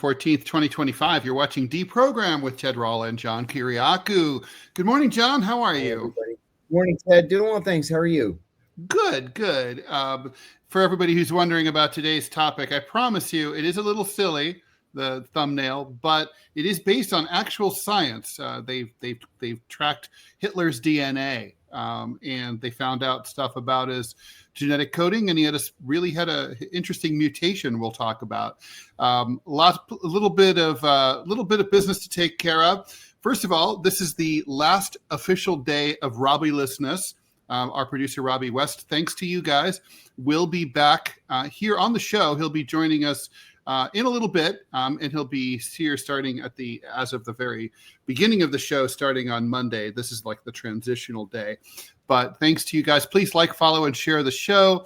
14th, 2025. You're watching DeProgram with Ted Rall and John Kiriakou. Good morning, John. How are you? Everybody. Morning, Ted. Doing well, thanks. How are you? Good. For everybody who's wondering about today's topic, I promise you it is a little silly, the thumbnail, but it is based on actual science. They've tracked Hitler's DNA, and they found out stuff about his genetic coding, and he really had a interesting mutation we'll talk about. A little bit of business to take care of. First of all, this is the last official day of Robbie-lessness. Our producer, Robbie West, thanks to you guys, will be back here on the show. He'll be joining us in a little bit, and he'll be here starting as of the very beginning of the show, starting on Monday. This is like the transitional day. But thanks to you guys. Please like, follow, and share the show.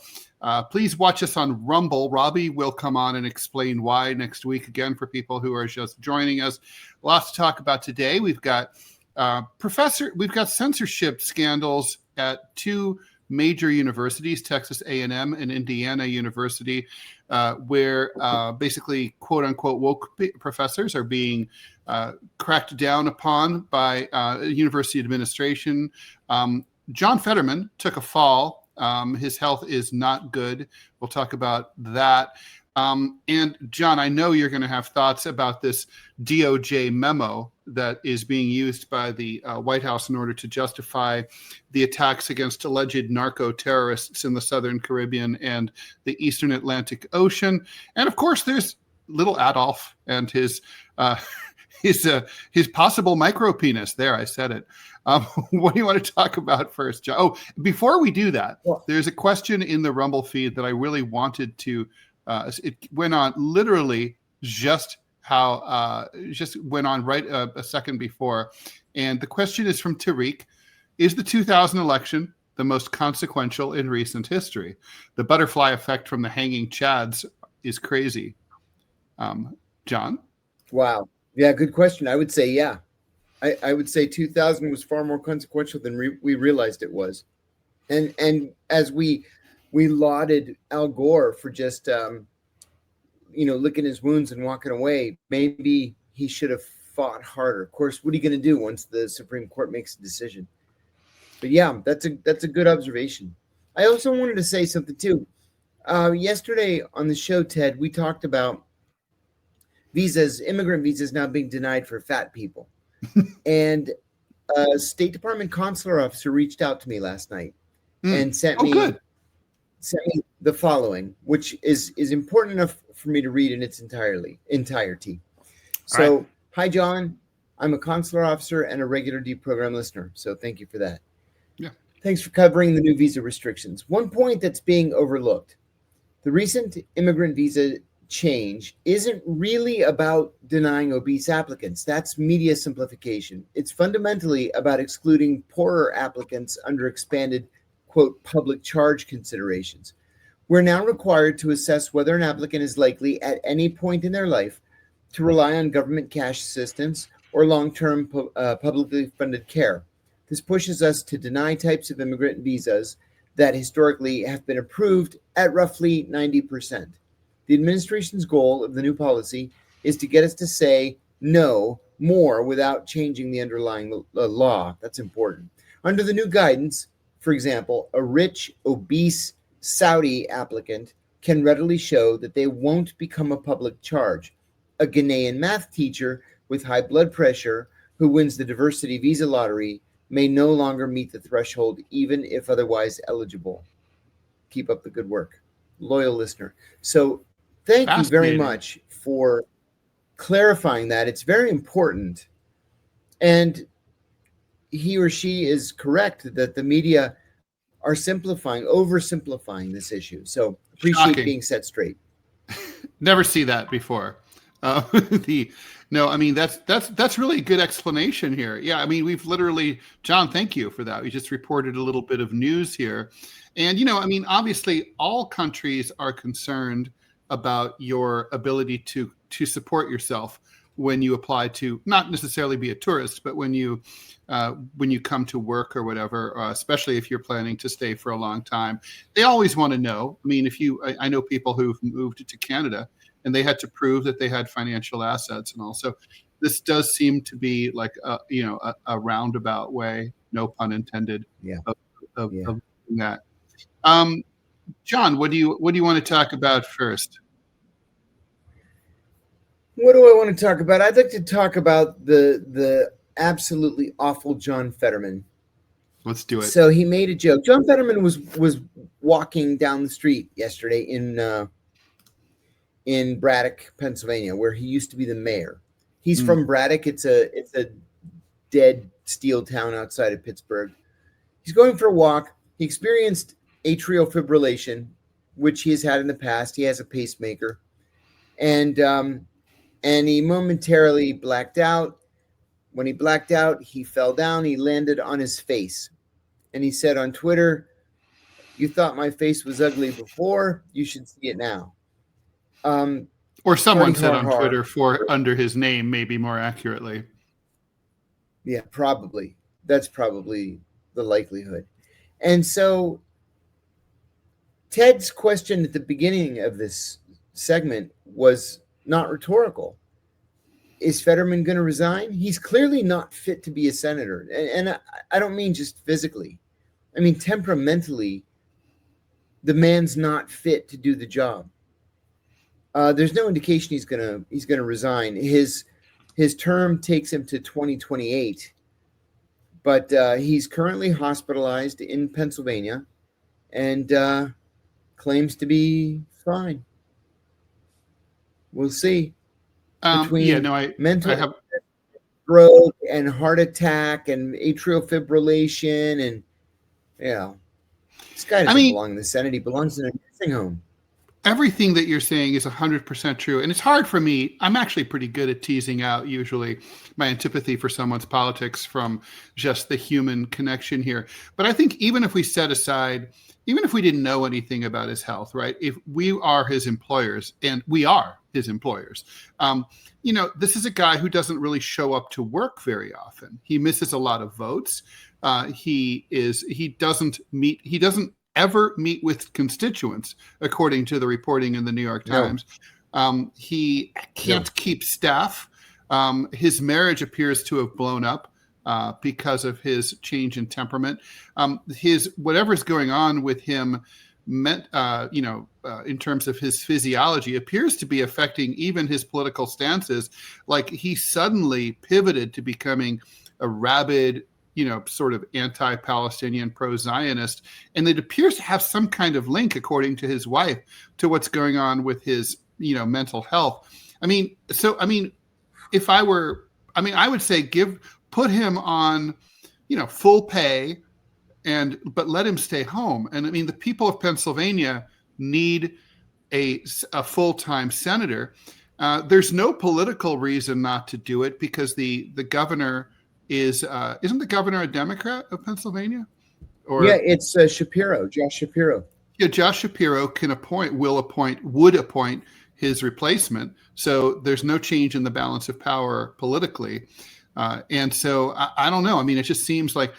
Please watch us on Rumble. Robbie will come on and explain why next week, again, for people who are just joining us. Lots to talk about today. We've got censorship scandals at two major universities, Texas A&M and Indiana University, where basically quote-unquote woke professors are being cracked down upon by university administration. John Fetterman took a fall. His health is not good. We'll talk about that. And John, I know you're going to have thoughts about this DOJ memo that is being used by the White House in order to justify the attacks against alleged narco-terrorists in the Southern Caribbean and the Eastern Atlantic Ocean. And of course, there's little Adolf and his possible micro-penis. There, I said it. What do you want to talk about first, John? Oh, before we do that, there's a question in the Rumble feed that I really wanted to. It went on literally just went on right a second before. And the question is from Tariq. Is the 2000 election the most consequential in recent history? The butterfly effect from the hanging chads is crazy. John? Wow. Yeah, good question. I would say, yeah. I would say 2000 was far more consequential than we realized it was. And as we lauded Al Gore for just, licking his wounds and walking away, maybe he should have fought harder. Of course, what are you going to do once the Supreme Court makes a decision? But yeah, that's a good observation. I also wanted to say something too. Yesterday on the show, Ted, we talked about immigrant visas now being denied for fat people. And a State Department consular officer reached out to me last night and sent me the following, which is important enough for me to read in its entirety. So, right. Hi, John. I'm a consular officer and a regular DeProgram listener. So thank you for that. Yeah. Thanks for covering the new visa restrictions. One point that's being overlooked. The recent immigrant visa change isn't really about denying obese applicants. That's media simplification. It's fundamentally about excluding poorer applicants under expanded, quote, public charge considerations. We're now required to assess whether an applicant is likely at any point in their life to rely on government cash assistance or long-term publicly funded care. This pushes us to deny types of immigrant visas that historically have been approved at roughly 90%. The administration's goal of the new policy is to get us to say no more without changing the underlying law. That's important. Under the new guidance, for example, a rich, obese Saudi applicant can readily show that they won't become a public charge. A Ghanaian math teacher with high blood pressure who wins the diversity visa lottery may no longer meet the threshold, even if otherwise eligible. Keep up the good work. Loyal listener. So thank you very much for clarifying that. It's very important. And he or she is correct that the media are oversimplifying this issue. So appreciate being set straight. Never see that before. That's really a good explanation here. Yeah, I mean, we've literally, John, thank you for that. We just reported a little bit of news here. And, obviously all countries are concerned about your ability to support yourself when you apply to not necessarily be a tourist, but when you come to work or whatever, especially if you're planning to stay for a long time. They always want to know. I mean, I know people who've moved to Canada and they had to prove that they had financial assets and all. So this does seem to be like a roundabout way, no pun intended, of doing that. John, what do you want to talk about first? What do I want to talk about? I'd like to talk about the absolutely awful John Fetterman. Let's do it. So he made a joke. John Fetterman was walking down the street yesterday in Braddock, Pennsylvania, where he used to be the mayor. He's from Braddock. It's a dead steel town outside of Pittsburgh. He's going for a walk. He experienced atrial fibrillation, which he has had in the past. He has a pacemaker, and he momentarily blacked out. When he blacked out, he fell down. He landed on his face, and he said on Twitter, "You thought my face was ugly before. You should see it now." Or someone said on Twitter for under his name, maybe more accurately. Yeah, probably. That's probably the likelihood. And so Ted's question at the beginning of this segment was not rhetorical. Is Fetterman going to resign? He's clearly not fit to be a senator. And I don't mean just physically. I mean, temperamentally, the man's not fit to do the job. There's no indication he's gonna resign. His term takes him to 2028, but he's currently hospitalized in Pennsylvania, and claims to be fine. We'll see. Mental stroke and heart attack and atrial fibrillation, and this guy doesn't belong in the Senate. He belongs in a nursing home. Everything that you're saying is 100% true. And it's hard for me. I'm actually pretty good at teasing out usually my antipathy for someone's politics from just the human connection here. But I think even if we set aside, even if we didn't know anything about his health, right? If we are his employers, and we are his employers, this is a guy who doesn't really show up to work very often. He misses a lot of votes. He doesn't ever meet with constituents, according to the reporting in the New York Times. He can't keep staff. His marriage appears to have blown up because of his change in temperament. Whatever's going on with him, in terms of his physiology, appears to be affecting even his political stances. Like he suddenly pivoted to becoming a rabid, sort of anti-Palestinian, pro-Zionist. And it appears to have some kind of link, according to his wife, to what's going on with his, mental health. If I would say put him on, full pay, but let him stay home. And the people of Pennsylvania need a full-time senator. There's no political reason not to do it, because the governor isn't the governor a Democrat of Pennsylvania? It's Josh Shapiro. Yeah, Josh Shapiro would appoint his replacement. So there's no change in the balance of power politically. And so I don't know. It just seems like,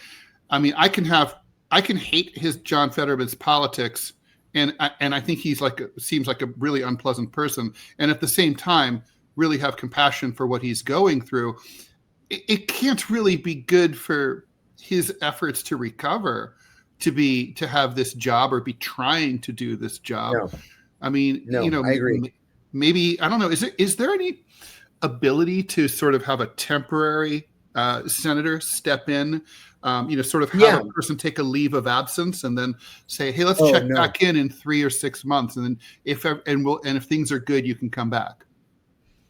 I can hate John Fetterman's politics, and I think he's seems like a really unpleasant person, and at the same time really have compassion for what he's going through. It can't really be good for his efforts to recover to have this job or be trying to do this job. No. I agree. Maybe, I don't know. Is there any ability to sort of have a temporary senator step in, sort of have a person take a leave of absence and then say, hey, let's check back in 3 or 6 months. And then if things are good, you can come back.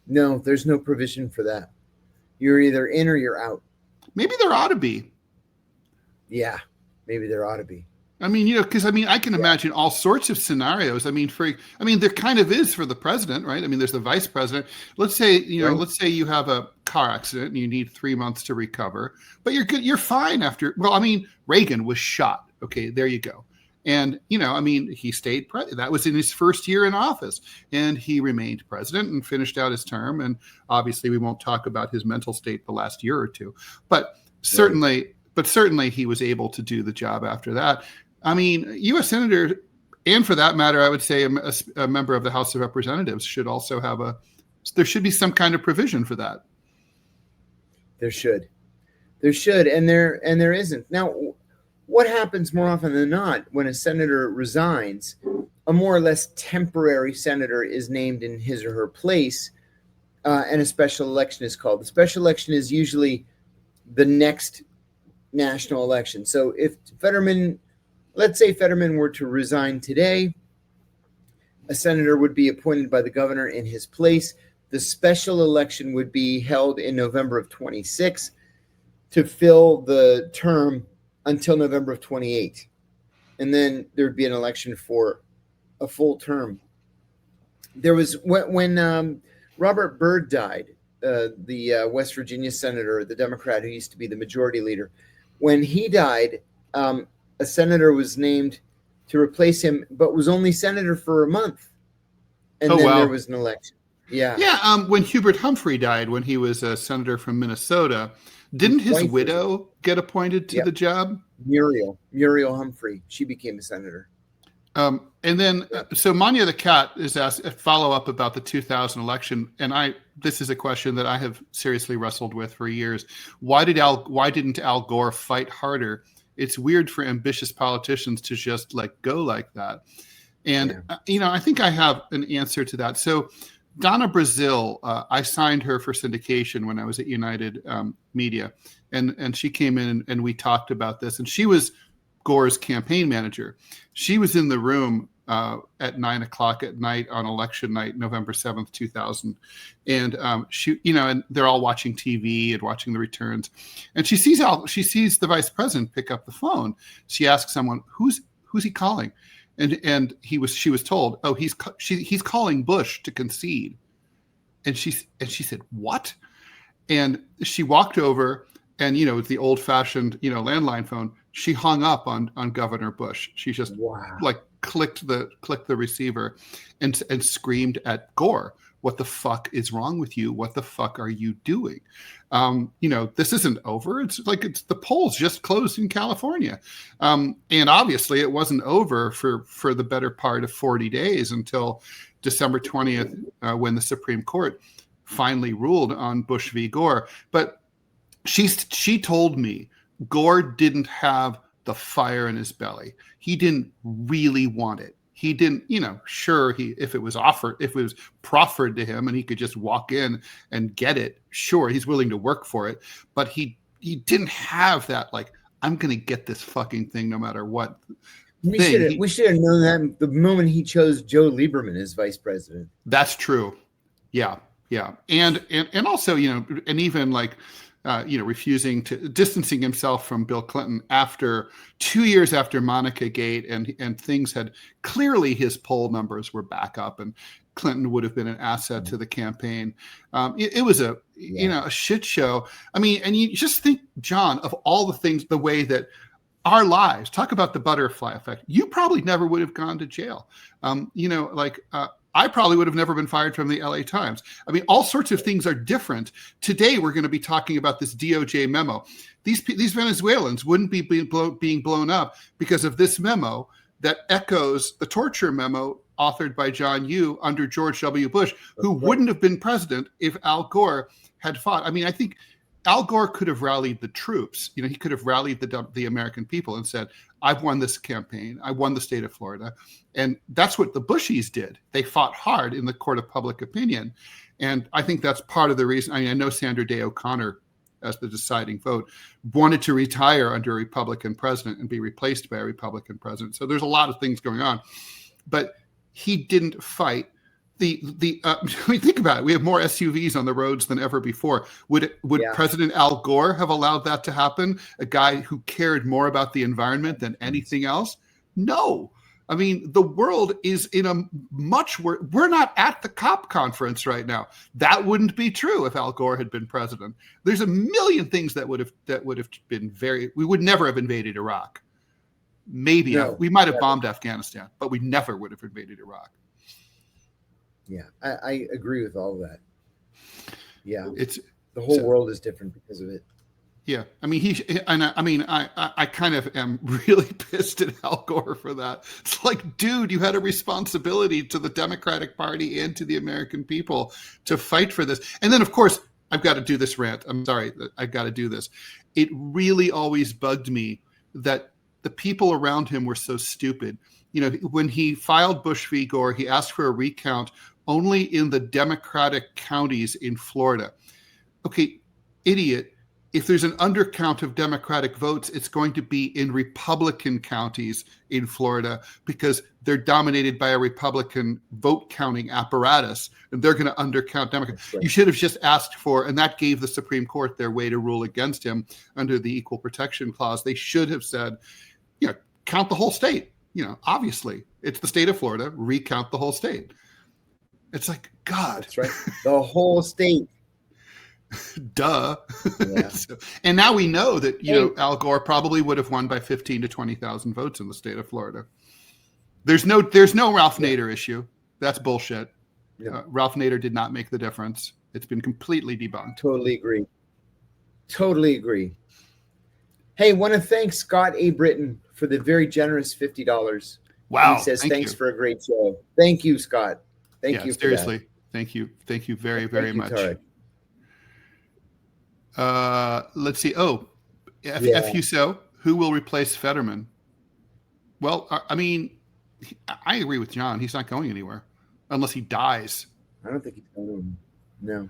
No, there's no provision for that. You're either in or you're out. Maybe there ought to be. Yeah, maybe there ought to be. Because I can imagine all sorts of scenarios. There kind of is for the president, right? there's the vice president. Let's say, let's say you have a car accident and you need 3 months to recover, but you're good. You're fine after. Well, Reagan was shot. Okay, there you go. And, he stayed president. That was in his first year in office, and he remained president and finished out his term. And obviously we won't talk about his mental state the last year or two, but certainly he was able to do the job after that. U.S. Senator And for that matter, I would say a member of the House of Representatives should also have there should be some kind of provision for that. There should, and there isn't. Now, what happens more often than not when a senator resigns? A more or less temporary senator is named in his or her place, and a special election is called. The special election is usually the next national election. So if let's say Fetterman were to resign today, a senator would be appointed by the governor in his place. The special election would be held in November of 26 to fill the term until November of 28. And then there'd be an election for a full term. There was, when Robert Byrd died, the West Virginia senator, the Democrat who used to be the majority leader, when he died, a senator was named to replace him, but was only senator for a month. And then there was an election. Yeah. Yeah. When Hubert Humphrey died, when he was a senator from Minnesota, didn't his widow get appointed to the job? Muriel Humphrey. She became a senator. And then, so Manya the Cat is asked a follow-up about the 2000 election. And this is a question that I have seriously wrestled with for years. Why didn't Al Gore fight harder? It's weird for ambitious politicians to just go like that. And, I think I have an answer to that. So Donna Brazil, I signed her for syndication when I was at United Media. And she came in and we talked about this. And she was Gore's campaign manager. She was in the room at 9:00 at night on election night, November 7th, 2000. And she, and they're all watching TV and watching the returns. And she sees the vice president pick up the phone. She asks someone, who's he calling? And she was told, oh, he's calling Bush to concede. And she said, what? And she walked over, and with the old fashioned landline phone, she hung up on Governor Bush. She just clicked the receiver and screamed at Gore, what the fuck is wrong with you? What the fuck are you doing? This isn't over. It's the polls just closed in California. And obviously it wasn't over for the better part of 40 days until December 20th, when the Supreme Court finally ruled on Bush v. Gore. But she told me Gore didn't have the fire in his belly. He didn't really want it. He didn't, if it was proffered to him and he could just walk in and get it, sure, he's willing to work for it. But he didn't have that, I'm going to get this fucking thing no matter what. We should have known that the moment he chose Joe Lieberman as vice president. That's true. Yeah. Yeah. And also, and even distancing himself from Bill Clinton after 2 years after Monica Gate, and things had clearly, his poll numbers were back up and Clinton would have been an asset to the campaign. It was a shit show. I mean, and you just think, John, of all the things, the way that our lives, talk about the butterfly effect. You probably never would have gone to jail. I probably would have never been fired from the LA Times. I mean, all sorts of things are different. Today, we're going to be talking about this DOJ memo. These Venezuelans wouldn't be being blown up because of this memo that echoes the torture memo authored by John Yoo under George W. Bush, who wouldn't have been president if Al Gore had fought. I mean, I think Al Gore could have rallied the troops. He could have rallied the American people and said, I've won this campaign. I won the state of Florida. And that's what the Bushies did. They fought hard in the court of public opinion. And I think that's part of the reason. I mean, I know Sandra Day O'Connor, as the deciding vote, wanted to retire under a Republican president and be replaced by a Republican president. So there's a lot of things going on. But he didn't fight. I mean, think about it. We have more SUVs on the roads than ever before. Would President Al Gore have allowed that to happen? A guy who cared more about the environment than anything else? No. I mean, the world is in a much worse. We're not at the COP conference right now. That wouldn't be true if Al Gore had been president. There's a million things that would have been we would never have invaded Iraq. Maybe we might have bombed Afghanistan, but we never would have invaded Iraq. Yeah, I agree with all of that. Yeah, it's the whole world is different because of it. Yeah, I mean I kind of am really pissed at Al Gore for that. It's like, dude, you had a responsibility to the Democratic Party and to the American people to fight for this. And then, of course, I've got to do this rant. I'm sorry, I've got to do this. It really always bugged me that the people around him were so stupid. You know, when he filed Bush v. Gore, he asked for a recount only in the Democratic counties in Florida. Okay, idiot. If there's an undercount of Democratic votes, it's going to be in Republican counties in Florida because they're dominated by a Republican vote counting apparatus, and they're going to undercount Democrats. Right. You should have just asked for, and that gave the Supreme Court their way to rule against him under the Equal Protection Clause. They should have said, you know, count the whole state. You know, obviously, it's the state of Florida. Recount the whole state. It's like, God. That's right. The whole state. Duh. Yeah. So, and now we know that, you know, Al Gore probably would have won by 15 to 20,000 votes in the state of Florida. There's no Ralph Nader issue. That's bullshit. Yeah. Ralph Nader did not make the difference. It's been completely debunked. Totally agree. Hey, want to thank Scott A. Britton for the very generous $50. Wow. He says, thanks for a great show. Thank you, Scott. Thank you. Seriously. Thank you. Thank you very, very much. Tarek. Let's see. F you so. Who will replace Fetterman? Well, I mean, I agree with John. He's not going anywhere unless he dies. I don't think he's going. No.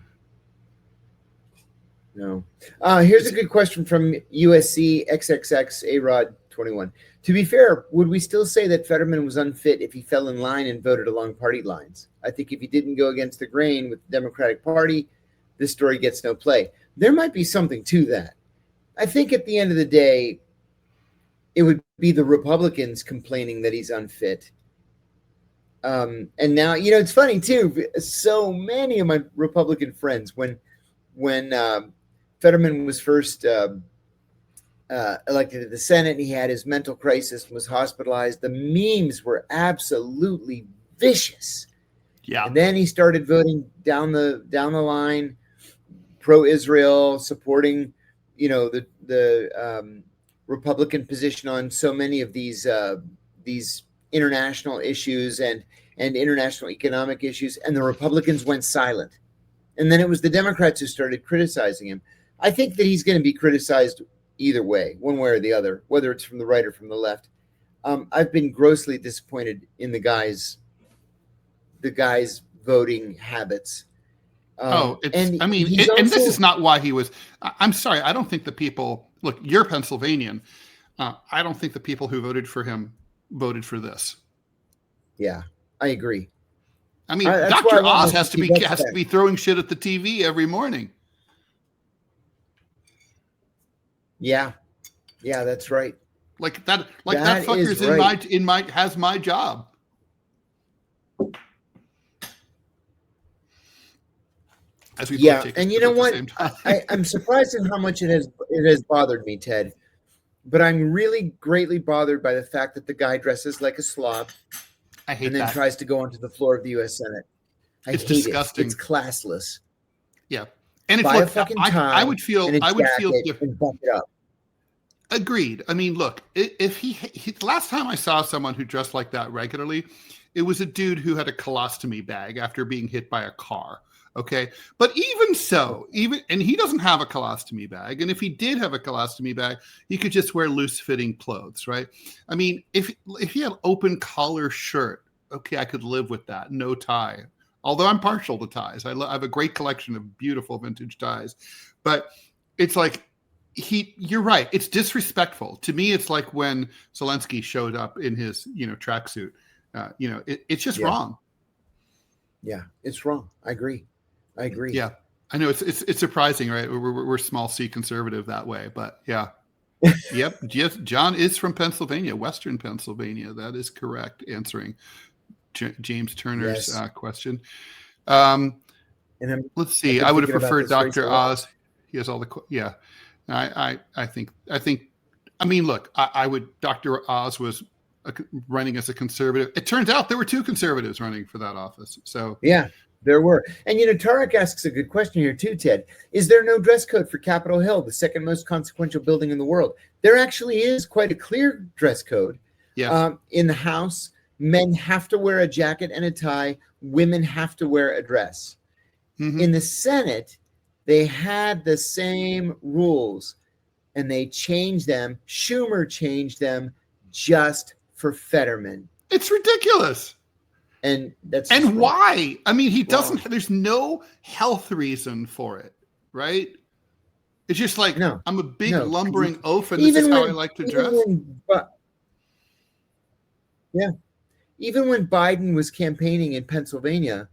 Here's a good question from USC XXX A-Rod 21. To be fair, would we still say that Fetterman was unfit if he fell in line and voted along party lines? I think if he didn't go against the grain with the Democratic Party, this story gets no play. There might be something to that. I think at the end of the day, it would be the Republicans complaining that he's unfit. And now, you know, it's funny too. So many of my Republican friends, when Fetterman was first elected to the Senate, and he had his mental crisis and was hospitalized, the memes were absolutely vicious. Yeah. And then he started voting down the line, pro-Israel, supporting, you know, the Republican position on so many of these international issues and international economic issues, and the Republicans went silent. And then it was the Democrats who started criticizing him. I think that he's going to be criticized either way, one way or the other, whether it's from the right or from the left. I've been grossly disappointed in the guy's voting habits. And this is not why he was. I'm sorry. I don't think the people, look, you're Pennsylvanian. I don't think the people who voted for him voted for this. Yeah, I agree. I mean, Dr. Oz has to be throwing shit at the TV every morning. Yeah, that's right. Like that fucker's has my job. And you know what? I'm surprised at how much it has bothered me, Ted. But I'm really greatly bothered by the fact that the guy dresses like a slob. I hate and then that. Tries to go onto the floor of the U.S. Senate. It's disgusting. It's classless. Yeah, and Buy a fucking tie. I would feel different. And bump it up. Agreed. I mean, look, if he last time I saw someone who dressed like that regularly, it was a dude who had a colostomy bag after being hit by a car. Okay. But even so, and he doesn't have a colostomy bag. And if he did have a colostomy bag, he could just wear loose fitting clothes. Right. I mean, if he had open collar shirt, okay, I could live with that. No tie. Although I'm partial to ties. I have a great collection of beautiful vintage ties, but it's like, you're right. It's disrespectful to me. It's like when Zelensky showed up in his, tracksuit, it's just wrong. Yeah, it's wrong. I agree. Yeah, I know it's surprising, right? We're small C conservative that way, but yeah. Yep. Yes, John is from Pennsylvania, Western Pennsylvania. That is correct. Answering James Turner's question. Let's see. I would have preferred Dr. Oz. He has all the I mean, look, Dr. Oz was running as a conservative. It turns out there were two conservatives running for that office. So yeah, There were. And, Tarek asks a good question here too, Ted. Is there no dress code for Capitol Hill, the second most consequential building in the world? There actually is quite a clear dress code. Yeah. In the House, men have to wear a jacket and a tie. Women have to wear a dress. Mm-hmm. In the Senate, they had the same rules, and they changed them. Schumer changed them just for Fetterman. It's ridiculous. And that's why? I mean, he doesn't. There's no health reason for it, right? It's just like, no, I'm a big lumbering oaf, and this is how I like to dress. Even when Biden was campaigning in Pennsylvania,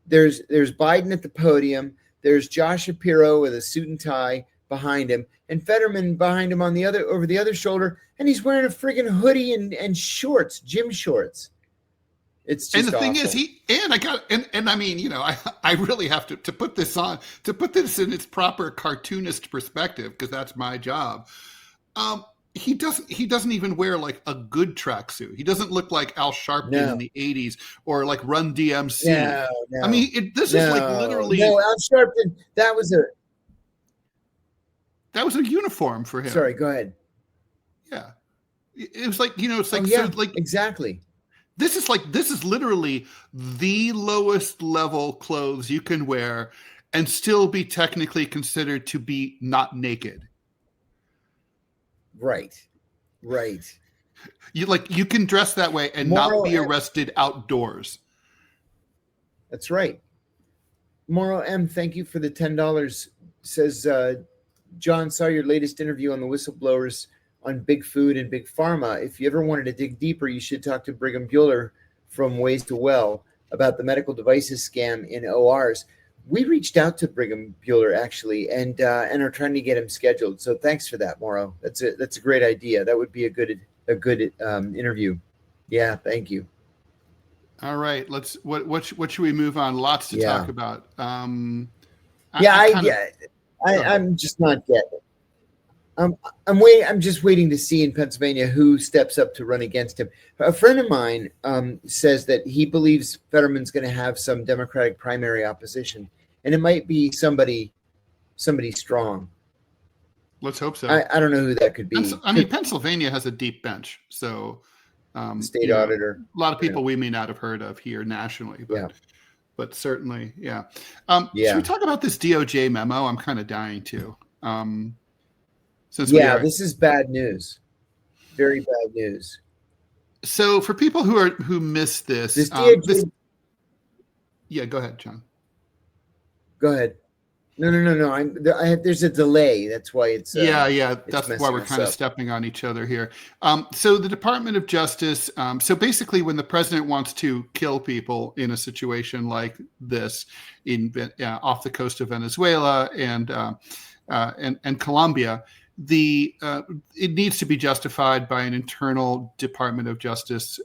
there's Biden at the podium. There's Josh Shapiro with a suit and tie behind him, and Fetterman behind him over the other shoulder, and he's wearing a friggin' hoodie and shorts, gym shorts. It's just and the thing awful. is, I mean, I really have to put this in its proper cartoonist perspective, because that's my job. He doesn't even wear like a good tracksuit. He doesn't look like Al Sharpton in the 80s or like Run DMC. No. I mean, this is like literally. No, Al Sharpton. That was a uniform for him. Sorry, go ahead. Yeah, it was like, it's like, so like exactly. This is literally the lowest level clothes you can wear and still be technically considered to be not naked. Right. You can dress that way and not be arrested outdoors. That's right. Moral M, thank you for the $10. Says, John, saw your latest interview on the whistleblowers on big food and big pharma. If you ever wanted to dig deeper, you should talk to Brigham Bueller from Ways to Well about the medical devices scam in ORs. We reached out to Brigham Bueller actually, and are trying to get him scheduled. So thanks for that, Morrow. That's a great idea. That would be a good interview. Yeah, thank you. All right, what should we move on? Lots to talk about. I'm just not getting it. I'm just waiting to see in Pennsylvania who steps up to run against him. A friend of mine says that he believes Fetterman's going to have some Democratic primary opposition, and it might be somebody strong. Let's hope so. I don't know who that could be. I mean, Pennsylvania has a deep bench, so state auditor. A lot of people we may not have heard of here nationally, but certainly, yeah. Should we talk about this DOJ memo? I'm kind of dying to. This is bad news. Very bad news. So for people who missed this, go ahead, John. Go ahead. No. There's a delay. That's why it's. That's why we're kind of stepping on each other here. So the Department of Justice. So basically, when the president wants to kill people in a situation like this, off the coast of Venezuela and Colombia, it needs to be justified by an internal Department of Justice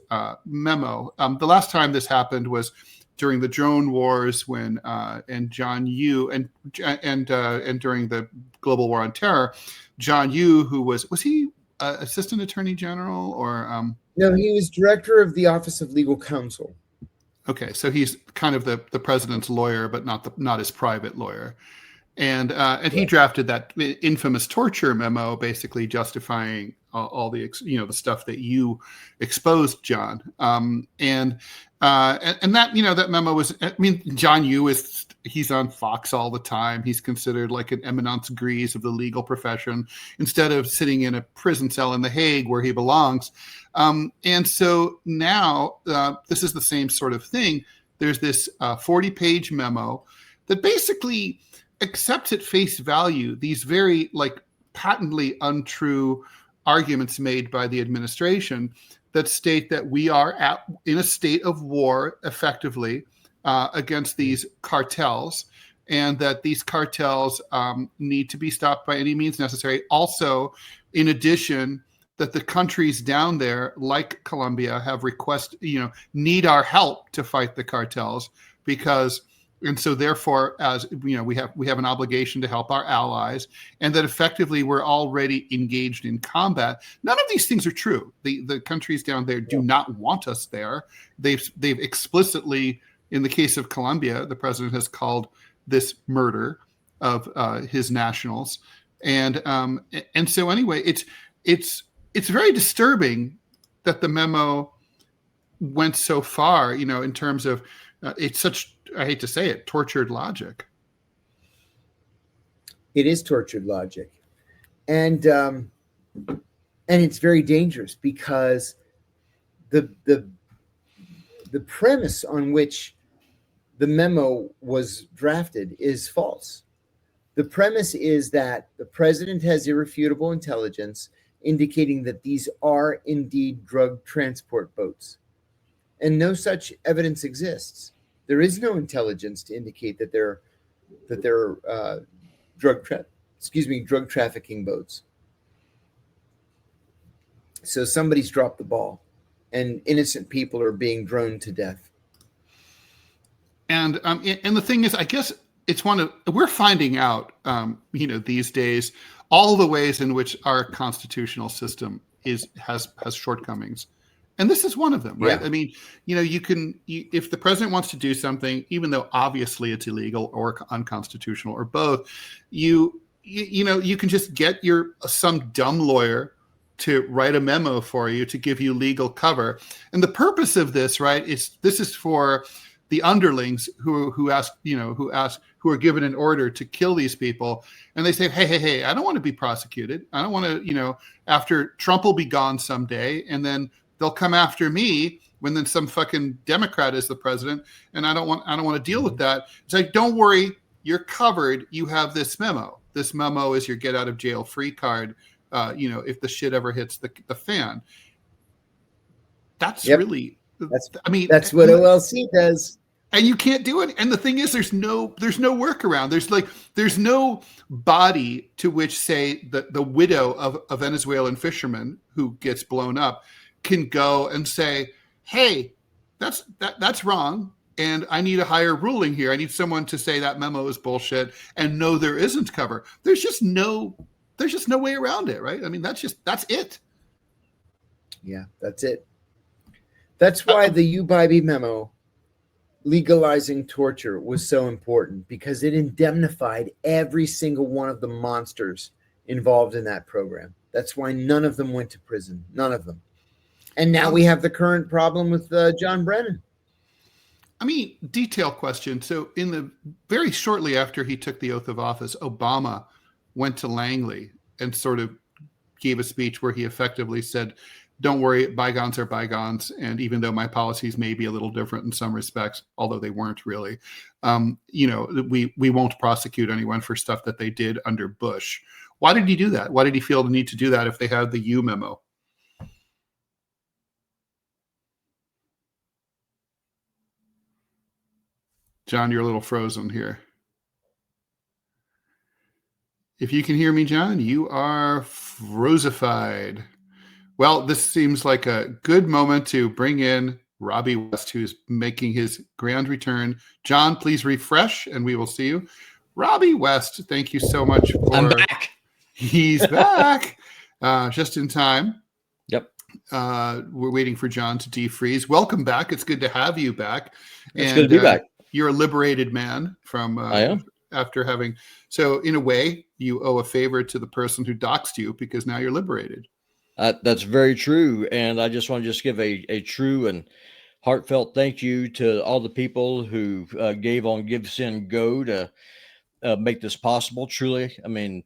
memo. The last time this happened was during the drone wars when and John Yoo and during the global war on terror, John Yoo, who was he assistant attorney general or no, he was director of the Office of Legal Counsel. Okay, so he's kind of the president's lawyer, but not his private lawyer. And he drafted that infamous torture memo, basically justifying all the the stuff that you exposed, John. And that that memo was. I mean, John Yoo he's on Fox all the time. He's considered like an eminence grise of the legal profession instead of sitting in a prison cell in The Hague where he belongs. And so now this is the same sort of thing. There's this 40-page memo that basically accepts at face value these very patently untrue arguments made by the administration that state that we are in a state of war effectively against these cartels, and that these cartels need to be stopped by any means necessary. Also, in addition, that the countries down there, like Colombia, have need our help to fight the cartels and so therefore, as we have an obligation to help our allies, and that effectively we're already engaged in combat. None of these things are true. The countries down there do not want us there. They've explicitly In the case of Colombia, the president has called this murder of his nationals, and so anyway, it's very disturbing that the memo went so far, in terms of it's such, I hate to say it, tortured logic. It is tortured logic, and it's very dangerous because the premise on which the memo was drafted is false. The premise is that the president has irrefutable intelligence indicating that these are indeed drug transport boats, and no such evidence exists. There is no intelligence to indicate that they're drug trafficking boats. So somebody's dropped the ball, and innocent people are being droned to death. And the thing is, I guess we're finding out, these days, all the ways in which our constitutional system has shortcomings. And this is one of them, right? Yeah. I mean, if the president wants to do something, even though obviously it's illegal or unconstitutional or both, you can just get some dumb lawyer to write a memo for you to give you legal cover. And the purpose of this, right, this is for the underlings who are given an order to kill these people, and they say, hey, I don't want to be prosecuted. I don't want to, after Trump will be gone someday, and then they'll come after me when then some fucking Democrat is the president, and I don't want to deal with that. It's like, don't worry, you're covered. You have this memo. This memo is your get out of jail free card. If the shit ever hits the fan. That's really. That's what OLC does. And you can't do it. And the thing is, there's no workaround. There's no body to which, say, the widow of a Venezuelan fisherman who gets blown up can go and say, hey, that's wrong. And I need a higher ruling here. I need someone to say that memo is bullshit. And no, there isn't cover. There's just no way around it, right? I mean, that's it. Yeah, that's it. That's why the U-Bible memo legalizing torture was so important, because it indemnified every single one of the monsters involved in that program. That's why none of them went to prison. None of them. And now we have the current problem with John Brennan. I mean, detail question. So very shortly after he took the oath of office, Obama went to Langley and sort of gave a speech where he effectively said, don't worry, bygones are bygones. And even though my policies may be a little different in some respects, although they weren't really, we won't prosecute anyone for stuff that they did under Bush. Why did he do that? Why did he feel the need to do that if they had the U memo? John, you're a little frozen here. If you can hear me, John, you are frosified. Well, this seems like a good moment to bring in Robbie West, who's making his grand return. John, please refresh, and we will see you. Robbie West, thank you so much for... I'm back. He's back, just in time. Yep. We're waiting for John to defreeze. Welcome back. It's good to have you back. It's good to be back. You're a liberated man from... I am. After having... So, in a way, you owe a favor to the person who doxed you, because now you're liberated. That's very true. And I just want to give a true and heartfelt thank you to all the people who gave on Give, Send, Go to make this possible. Truly, I mean,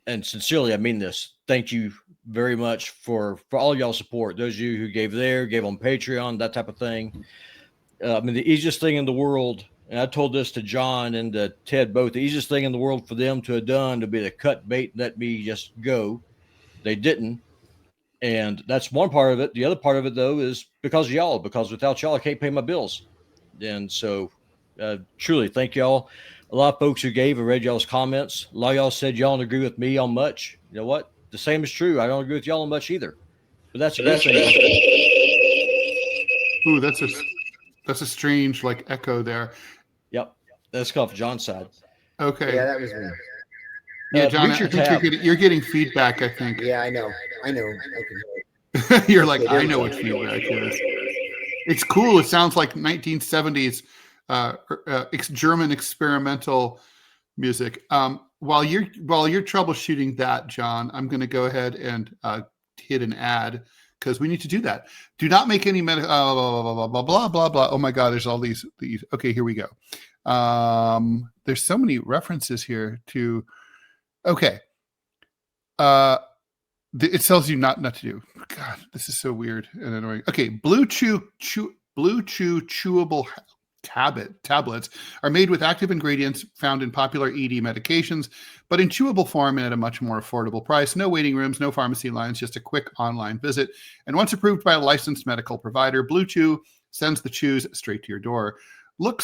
and sincerely, I mean this. Thank you very much for all y'all support. Those of you who gave on Patreon, that type of thing. I mean, the easiest thing in the world, and I told this to John and to Ted both, the easiest thing in the world for them to have done to be to cut bait and let me just go. They didn't. And that's one part of it. The other part of it, though, is because of y'all, because without y'all, I can't pay my bills. And so truly, thank y'all. A lot of folks who gave, I read y'all's comments. A lot of y'all said y'all don't agree with me on much. You know what? The same is true. I don't agree with y'all on much either. But that's a good thing. Ooh, that's a strange echo there. Yep. That's off John's side. Okay. Yeah, that was me. Yeah, John, I think you're getting feedback, I think. Yeah, I know. I can hear it. You're like, I know what feedback is. It's cool. It sounds like 1970s German experimental music. While you're troubleshooting that, John, I'm going to go ahead and hit an ad because we need to do that. Do not make any blah, blah, blah, blah, blah, blah. Oh my God, there's all these. Okay, here we go. There's so many references here to. Okay. It tells you not to do. God, this is so weird and annoying. Okay, Blue Chew chewable tablets are made with active ingredients found in popular ED medications, but in chewable form and at a much more affordable price. No waiting rooms, no pharmacy lines, just a quick online visit. And once approved by a licensed medical provider, Blue Chew sends the chews straight to your door. Look,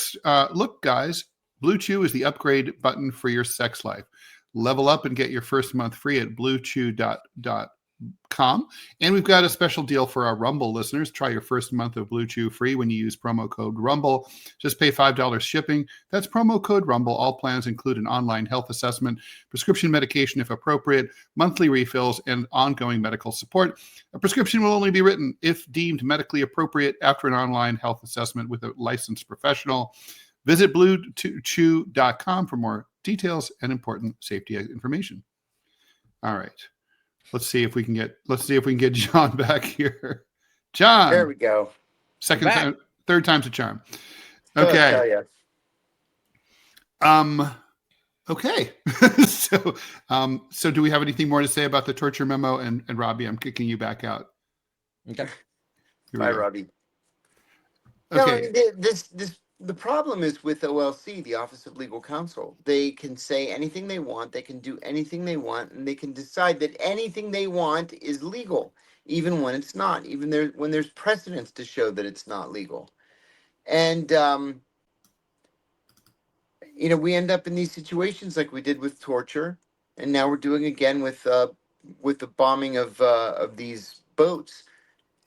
guys, Blue Chew is the upgrade button for your sex life. Level up and get your first month free at bluechew.com. And we've got a special deal for our Rumble listeners. Try your first month of Blue Chew free when you use promo code Rumble. Just pay $5 shipping. That's promo code Rumble. All plans include an online health assessment, prescription medication if appropriate, monthly refills, and ongoing medical support. A prescription will only be written if deemed medically appropriate after an online health assessment with a licensed professional. Visit bluechew.com for more details and important safety information. All right. Let's see if we can get John back here. John. There we go. Third time's a charm. Okay. Okay. So do we have anything more to say about the torture memo? And Robbie, I'm kicking you back out. Okay. Bye, Robbie. Okay. No, the problem is with OLC, the Office of Legal Counsel. They can say anything they want, they can do anything they want, and they can decide that anything they want is legal, even when it's not, even when there's precedents to show that it's not legal. And, we end up in these situations like we did with torture, and now we're doing again with the bombing of these boats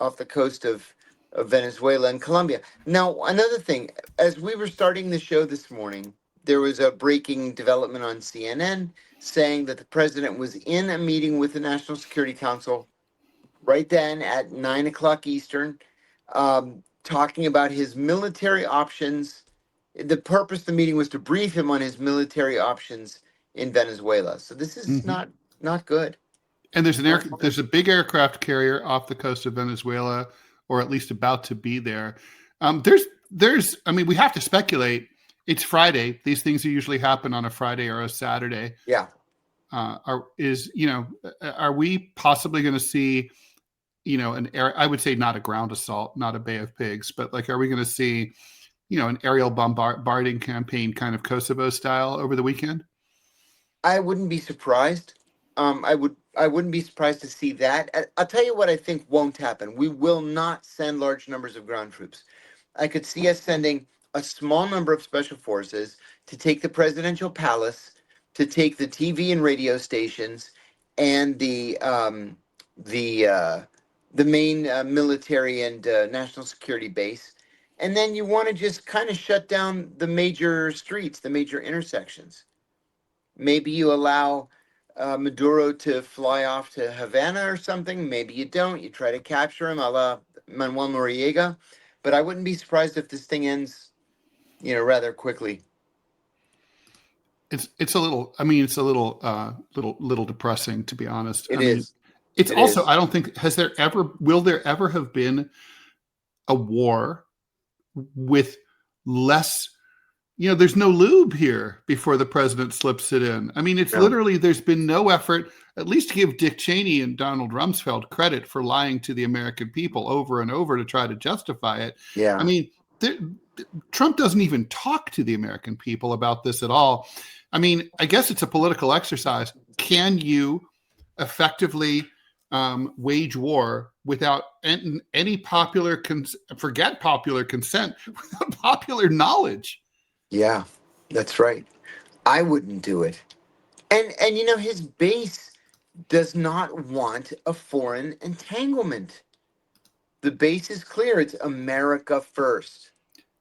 off the coast of Venezuela and Colombia. Now, another thing, as we were starting the show this morning, there was a breaking development on CNN saying that the president was in a meeting with the National Security Council right then at 9 o'clock Eastern, talking about his military options. The purpose of the meeting was to brief him on his military options in Venezuela. So this is not good. And there's a big aircraft carrier off the coast of Venezuela, or at least about to be there. We have to speculate. It's Friday. These things usually happen on a Friday or a Saturday. Yeah. Are we possibly going to see, I would say not a ground assault, not a Bay of Pigs, but are we going to see, an aerial bombarding campaign kind of Kosovo style over the weekend? I wouldn't be surprised. I wouldn't be surprised to see that. I'll tell you what I think won't happen. We will not send large numbers of ground troops. I could see us sending a small number of special forces to take the presidential palace, to take the TV and radio stations, and the main military and national security base. And then you want to just kind of shut down the major streets, the major intersections. Maybe you allow Maduro to fly off to Havana or something. Maybe you don't. You try to capture him, a la Manuel Noriega. But I wouldn't be surprised if this thing ends, rather quickly. It's a little depressing, to be honest. It is. It's also, I don't think, will there ever have been a war with less, there's no lube here before the president slips it in. It's literally, there's been no effort, at least to give Dick Cheney and Donald Rumsfeld credit for lying to the American people over and over to try to justify it. Yeah. Trump doesn't even talk to the American people about this at all. I guess it's a political exercise. Can you effectively wage war without any popular forget popular consent, without popular knowledge? Yeah, that's right. I wouldn't do it. And his base does not want a foreign entanglement. The base is clear. It's America first.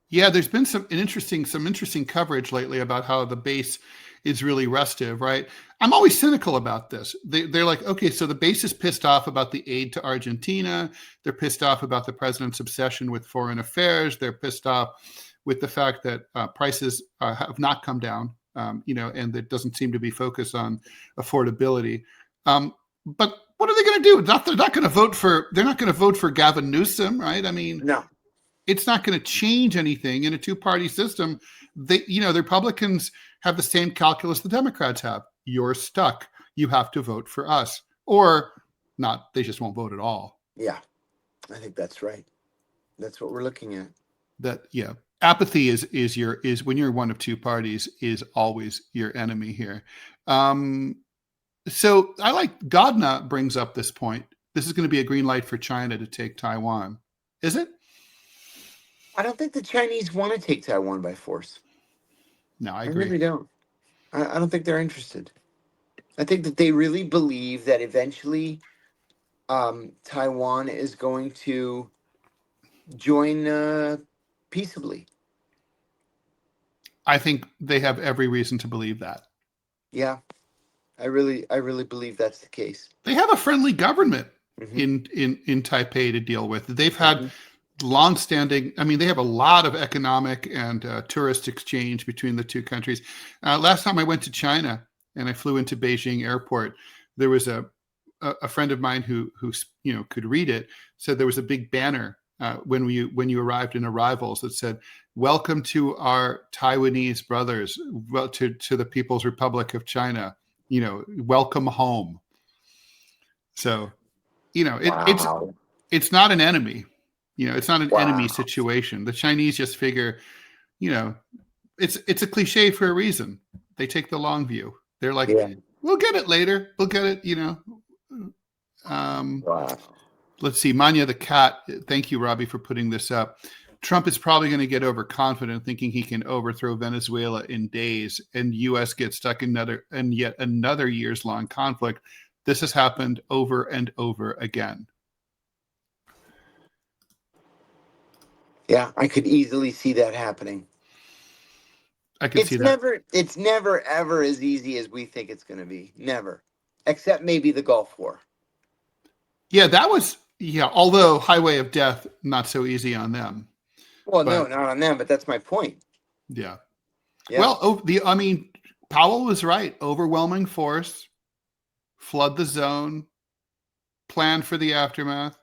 Yeah, there's been some interesting coverage lately about how the base is really restive, right? I'm always cynical about this. They're like, okay, so the base is pissed off about the aid to Argentina. They're pissed off about the president's obsession with foreign affairs. They're pissed off with the fact that prices have not come down, and that doesn't seem to be focused on affordability. But what are they going to do? They're not going to vote for. They're not going to vote for Gavin Newsom, right? I mean, No. It's not going to change anything in a two-party system. The Republicans have the same calculus the Democrats have. You're stuck. You have to vote for us, or not. They just won't vote at all. Yeah, I think that's right. That's what we're looking at. Apathy is when you're one of two parties is always your enemy here. So I like Godna brings up this point. This is going to be a green light for China to take Taiwan. Is it? I don't think the Chinese want to take Taiwan by force. No, I agree. I really don't. I don't think they're interested. I think that they really believe that eventually Taiwan is going to join peaceably. I think they have every reason to believe that. Yeah, I really believe that's the case. They have a friendly government in Taipei to deal with. They've had long-standing, they have a lot of economic and tourist exchange between the two countries. Last time I went to China and I flew into Beijing airport, there was a friend of mine who could read it, said there was a big banner when you arrived in arrivals that said, "Welcome to our Taiwanese brothers, to the People's Republic of China, welcome home." So, Wow. it's not an enemy. It's not an enemy situation. The Chinese just figure, it's a cliche for a reason. They take the long view. They're like, we'll get it later. We'll get it, Wow. Let's see. Manya the cat. Thank you, Robbie, for putting this up. Trump is probably going to get overconfident, thinking he can overthrow Venezuela in days, and U.S. gets stuck in yet another years-long conflict. This has happened over and over again. Yeah, I could easily see that happening. I can see that. It's never, ever as easy as we think it's going to be. Never. Except maybe the Gulf War. Yeah, that was, although Highway of Death, not so easy on them. Well, no, not on them, but that's my point. Yeah. Well, Powell was right. Overwhelming force, flood the zone, plan for the aftermath.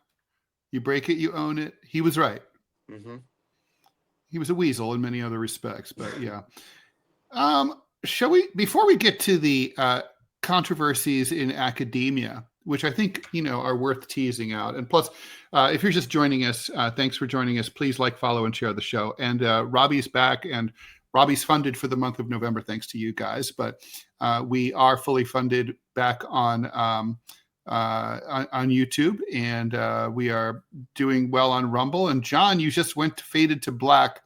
You break it, you own it. He was right. Mm-hmm. He was a weasel in many other respects, but yeah. Shall we, before we get to the controversies in academia, which I think, are worth teasing out. And plus, if you're just joining us, thanks for joining us. Please like, follow, and share the show. And Robbie's back, and Robbie's funded for the month of November, thanks to you guys. But we are fully funded back on YouTube, and we are doing well on Rumble. And John, you just went faded to black.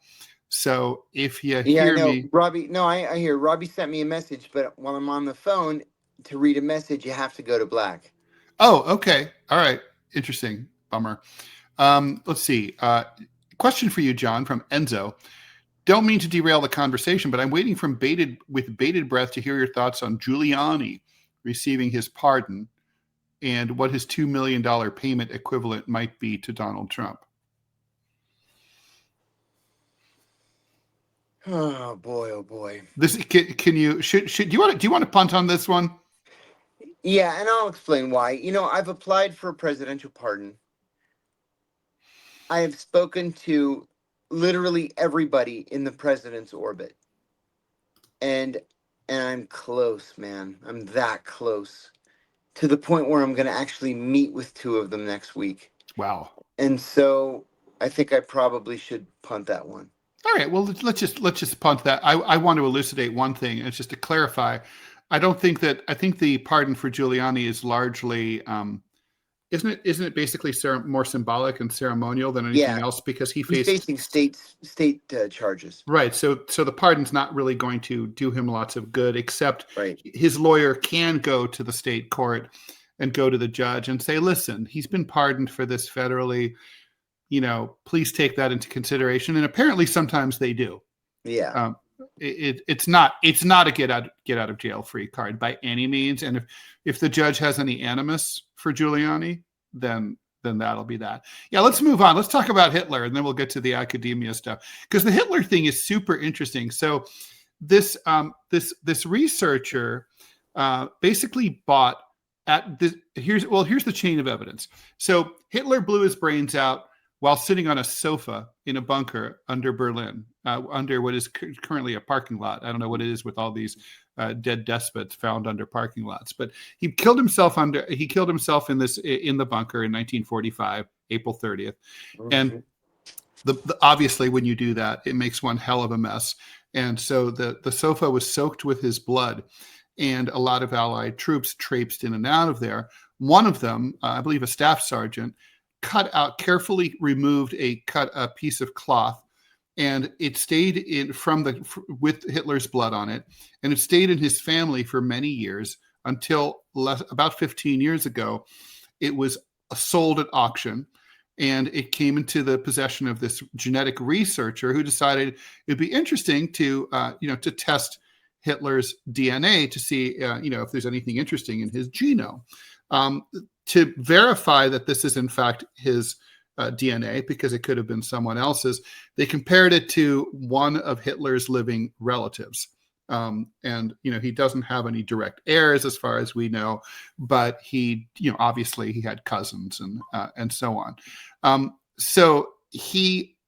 So if you hear me, Robbie, no, I hear Robbie sent me a message, but while I'm on the phone to read a message, you have to go to black. Oh, okay. All right. Interesting. Bummer. Let's see. Question for you, John, from Enzo. Don't mean to derail the conversation, but I'm waiting with bated breath to hear your thoughts on Giuliani receiving his pardon and what his $2 million payment equivalent might be to Donald Trump. Oh boy, oh boy. This can you do you want to punt on this one? Yeah, and I'll explain why. I've applied for a presidential pardon. I have spoken to literally everybody in the president's orbit. And I'm close, man. I'm that close. To the point where I'm going to actually meet with two of them next week. Wow. And so I think I probably should punt that one. All right. Well, let's just punt that. I want to elucidate one thing. It's just to clarify. I think the pardon for Giuliani is largely, isn't it basically more symbolic and ceremonial than anything else, because he's facing state charges. Right. So the pardon's not really going to do him lots of good, except right. His lawyer can go to the state court and go to the judge and say, listen, he's been pardoned for this federally, please take that into consideration. And apparently sometimes they do. Yeah. it's not a get out of jail free card by any means. And if the judge has any animus for Giuliani, then that'll be that. Yeah, let's move on. Let's talk about Hitler, and then we'll get to the academia stuff, because the Hitler thing is super interesting. So this researcher basically bought at this. Here's the chain of evidence. So Hitler blew his brains out while sitting on a sofa in a bunker under Berlin, under what is currently a parking lot. I don't know what it is with all these dead despots found under parking lots, but he killed himself in the bunker in 1945, April 30th. Mm-hmm. And obviously when you do that, it makes one hell of a mess. And so the sofa was soaked with his blood, and a lot of Allied troops traipsed in and out of there. One of them, I believe a staff sergeant, carefully removed a piece of cloth, and it stayed with Hitler's blood on it, and it stayed in his family for many years until about 15 years ago. It was sold at auction, and it came into the possession of this genetic researcher who decided it'd be interesting to test Hitler's DNA to see if there's anything interesting in his genome. To verify that this is in fact his DNA, because it could have been someone else's, they compared it to one of Hitler's living relatives. And he doesn't have any direct heirs as far as we know, but obviously he had cousins and so on.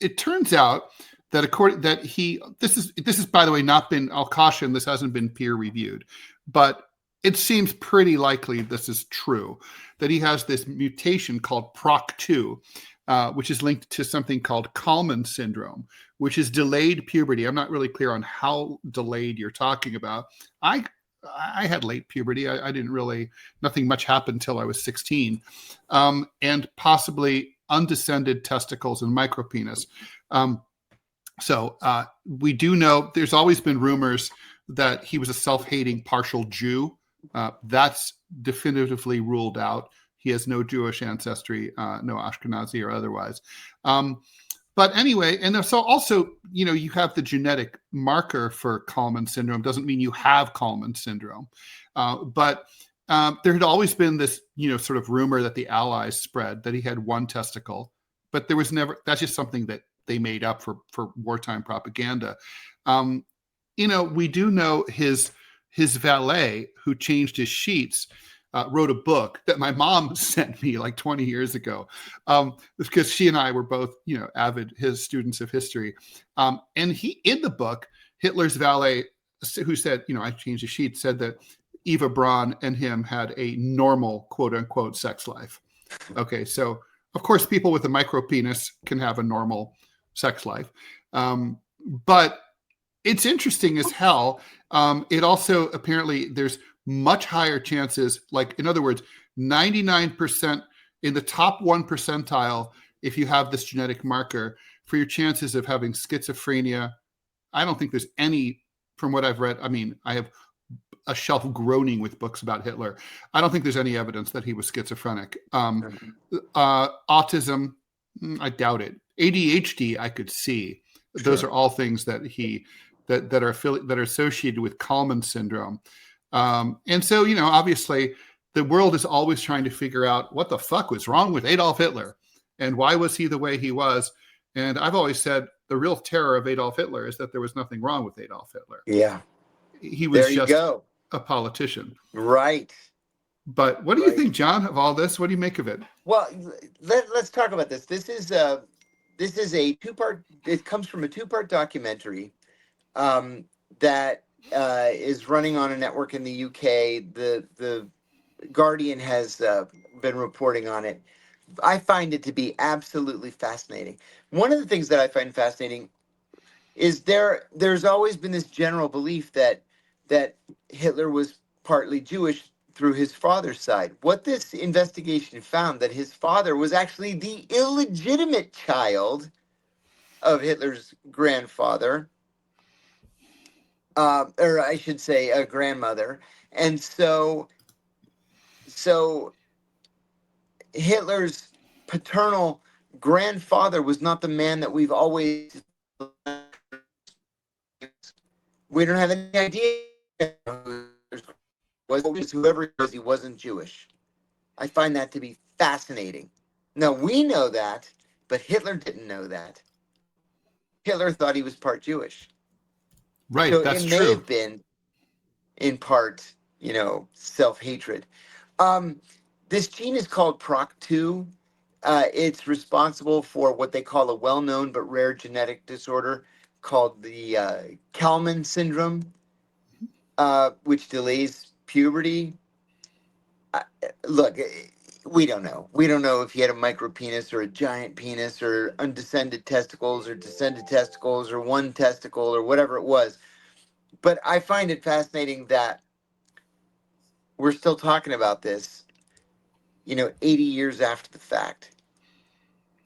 It turns out that this is, by the way, not been, I'll caution, this hasn't been peer reviewed, but it seems pretty likely this is true, that he has this mutation called PROC2, which is linked to something called Kallmann syndrome, which is delayed puberty. I'm not really clear on how delayed you're talking about. I had late puberty. I didn't really, nothing much happened until I was 16, and possibly undescended testicles and micropenis. So we do know there's always been rumors that he was a self-hating partial Jew. That's definitively ruled out. He has no Jewish ancestry, no Ashkenazi or otherwise. But anyway, and so also, you have the genetic marker for Kallmann syndrome. Doesn't mean you have Kallmann syndrome. But there had always been this, sort of rumor that the Allies spread that he had one testicle, but there was never, that's just something that they made up for wartime propaganda. We do know his valet, who changed his sheets, wrote a book that my mom sent me like 20 years ago, because she and I were both, avid students of history. And in the book, Hitler's valet, who said, I changed his sheets, said that Eva Braun and him had a normal, quote unquote, sex life. Okay, so of course, people with a micropenis can have a normal sex life, but it's interesting as hell. It also, apparently, there's much higher chances, like, in other words, 99% in the top 1 percentile, if you have this genetic marker, for your chances of having schizophrenia. I don't think there's any, from what I've read, I have a shelf groaning with books about Hitler. I don't think there's any evidence that he was schizophrenic. Autism, I doubt it. ADHD, I could see. Those are all things that that are associated with Kallmann syndrome. And so, obviously, the world is always trying to figure out what the fuck was wrong with Adolf Hitler and why was he the way he was. And I've always said the real terror of Adolf Hitler is that there was nothing wrong with Adolf Hitler. Yeah. He was just a politician. Right. But what do you think, John, of all this? What do you make of it? Well, let's talk about this. This is a two-part, it comes from a two-part documentary that is running on a network in the UK. The Guardian has been reporting on it. I find it to be absolutely fascinating. One of the things that I find fascinating is there's always been this general belief that Hitler was partly Jewish through his father's side. What this investigation found, that his father was actually the illegitimate child of Hitler's grandfather, or I should say a grandmother. And so Hitler's paternal grandfather was not the man that we've always We don't have any idea was whoever he was, he wasn't Jewish. I find that to be fascinating. Now, we know that, but Hitler didn't know that. Hitler thought he was part Jewish. Right, So that's it may true. have been, in part, self-hatred. This gene is called PROC2. It's responsible for what they call a well-known but rare genetic disorder called the Kallmann syndrome, which delays puberty. Look, we don't know. We don't know if he had a micro penis or a giant penis or undescended testicles or descended testicles or one testicle or whatever it was. But I find it fascinating that we're still talking about this, 80 years after the fact.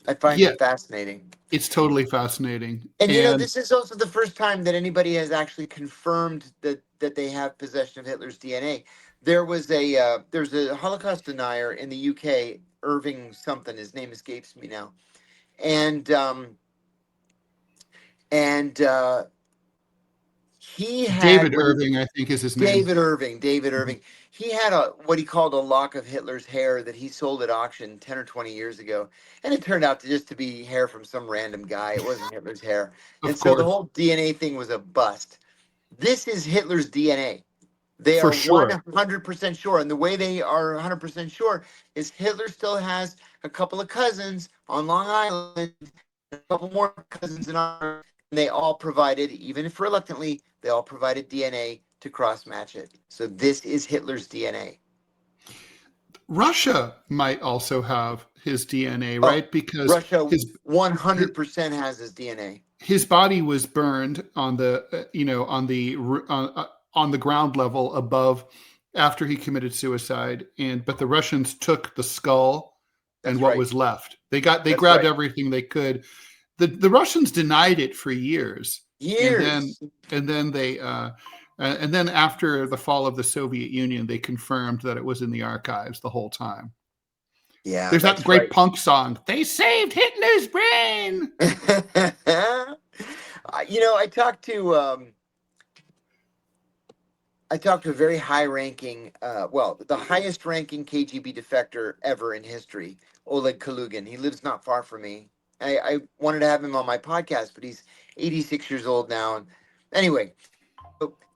I find Yeah, it fascinating. it's totally fascinating. And And this is also the first time that anybody has actually confirmed that they have possession of Hitler's DNA. There's a Holocaust denier in the UK, Irving something. His name escapes me now, and and he had David what he Irving, I think, is his name. David Irving. David Mhm. Irving. He had what he called a lock of Hitler's hair that he sold at auction 10 or 20 years ago. And it turned out to be hair from some random guy. It wasn't Hitler's hair. And Of so the course, whole DNA thing was a bust. This is Hitler's DNA. They for are sure. 100% sure. And the way they are 100% sure is Hitler still has a couple of cousins on Long Island, a couple more cousins in Ireland. And they all provided, even if reluctantly, they all provided DNA to cross match it. So this is Hitler's DNA. Russia might also have his DNA, Oh, right? Because Russia his 100% has his DNA. his body was burned on the on the ground level above after he committed suicide, and but the Russians took the skull and That's what right. was left. They That's grabbed right. everything they could. The Russians denied it for years, and then Years. and then they and then after the fall of the Soviet Union, they confirmed that it was in the archives the whole time. Yeah, There's that that's great right. punk song, "They saved Hitler's brain." I talked to a very high-ranking, the highest-ranking KGB defector ever in history, Oleg Kalugin. He lives not far from me. I wanted to have him on my podcast, but he's 86 years old now. And anyway,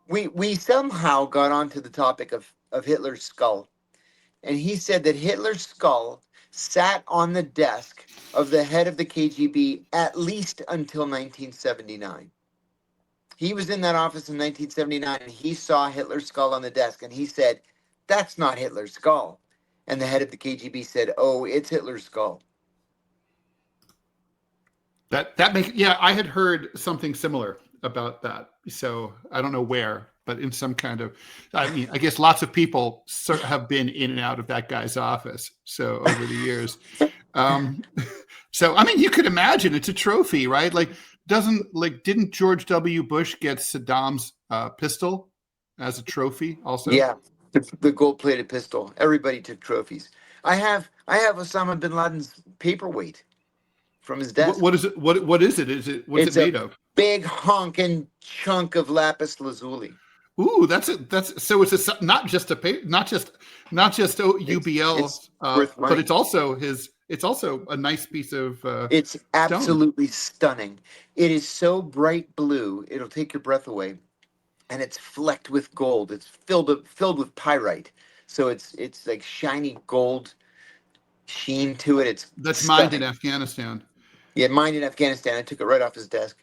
we somehow got onto the topic of Hitler's skull, and he said that Hitler's skull sat on the desk of the head of the KGB at least until 1979. He was in that office in 1979 and he saw Hitler's skull on the desk and he said, "That's not Hitler's skull." And the head of the KGB said, "Oh, it's Hitler's skull." That makes I had heard something similar about that. So I don't know where, but in some kind of, I mean, I guess lots of people have been in and out of that guy's office. So over the years, um, so I mean, you could imagine it's a trophy, right? Didn't George W. Bush get Saddam's pistol as a trophy also? Yeah, the gold-plated pistol. Everybody took trophies. I have Osama bin Laden's paperweight from his desk. What is it? What is it? What's it It's a made of? big honking chunk of lapis lazuli. Ooh, that's so it's not just UBL, It's worth but money. it's also a nice piece of It's stone. absolutely stunning. It is so bright blue, it'll take your breath away. And it's flecked with gold. It's filled with pyrite. So it's like shiny gold sheen to it. It's That's mined in stunning. Afghanistan. Yeah, mine in Afghanistan. I took it right off his desk.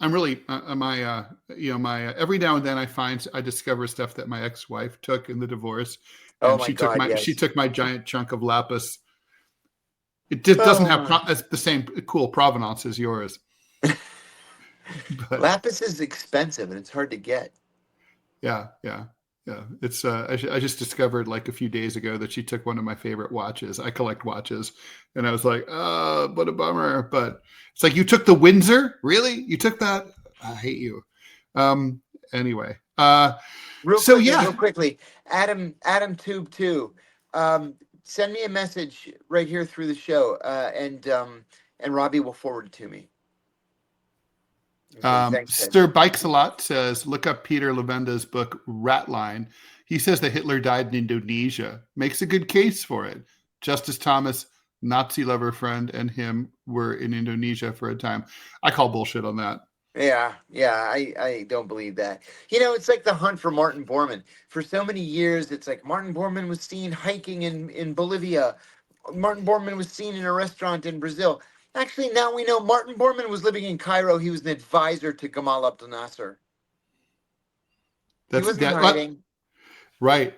I'm really every now and then I discover stuff that my ex-wife took in the divorce, Oh and my God, she yes. took my giant chunk of lapis. It just doesn't have Oh, the same cool provenance as yours, but lapis is expensive and it's hard to get. yeah, yeah, yeah. It's I just discovered like a few days ago that she took one of my favorite watches. I collect watches, and I was like, oh, what a bummer. But it's like, you took the Windsor, really? You took that? I hate you. Um. Anyway. So yeah, Real quickly, Adam Tube 2, send me a message right here through the show, and Robbie will forward it to me. Okay, thanks, Ted. Stir Bikes a Lot says, look up Peter Levenda's book, Ratline. He says that Hitler died in Indonesia. Makes a good case for it. Justice Thomas, Nazi lover friend, and him were in Indonesia for a time. I call bullshit on that. Yeah, I don't believe that. You know, it's like the hunt for Martin Bormann. For so many years, it's like Martin Bormann was seen hiking in Bolivia. Martin Bormann was seen in a restaurant in Brazil. Actually, now we know Martin Bormann was living in Cairo. He was an advisor to Gamal Abdel Nasser. He wasn't hiding. Right.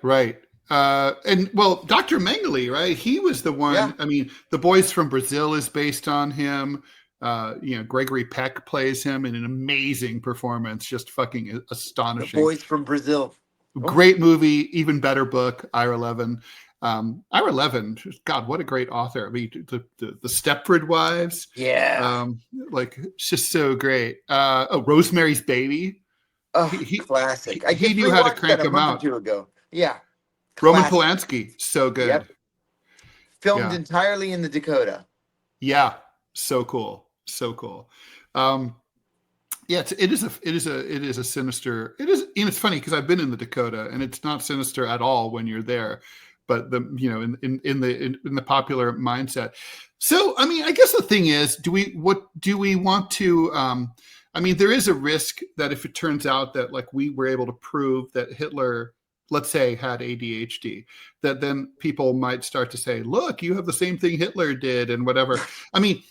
And well, Dr. Mengele, right? He was the one. Yeah. I mean, The Boys from Brazil is based on him. Gregory Peck plays him in an amazing performance, just fucking astonishing. The Boys from Brazil. Great movie, even better book, Ira Levin. Ira Levin, God, what a great author. I mean, the Stepford Wives. Yeah. It's just so great. Rosemary's Baby. Oh, classic. He knew how to crank them out. A month or two ago. Yeah. Roman Polanski, so good. Yep. Filmed entirely in the Dakota. Yeah, so cool. It is a sinister. It is, and it's funny because I've been in the Dakota, and it's not sinister at all when you're there, but in the popular mindset. So, I mean, I guess the thing is, do we want to? I mean, there is a risk that if it turns out that like we were able to prove that Hitler, let's say, had ADHD, that then people might start to say, look, you have the same thing Hitler did and whatever. I mean,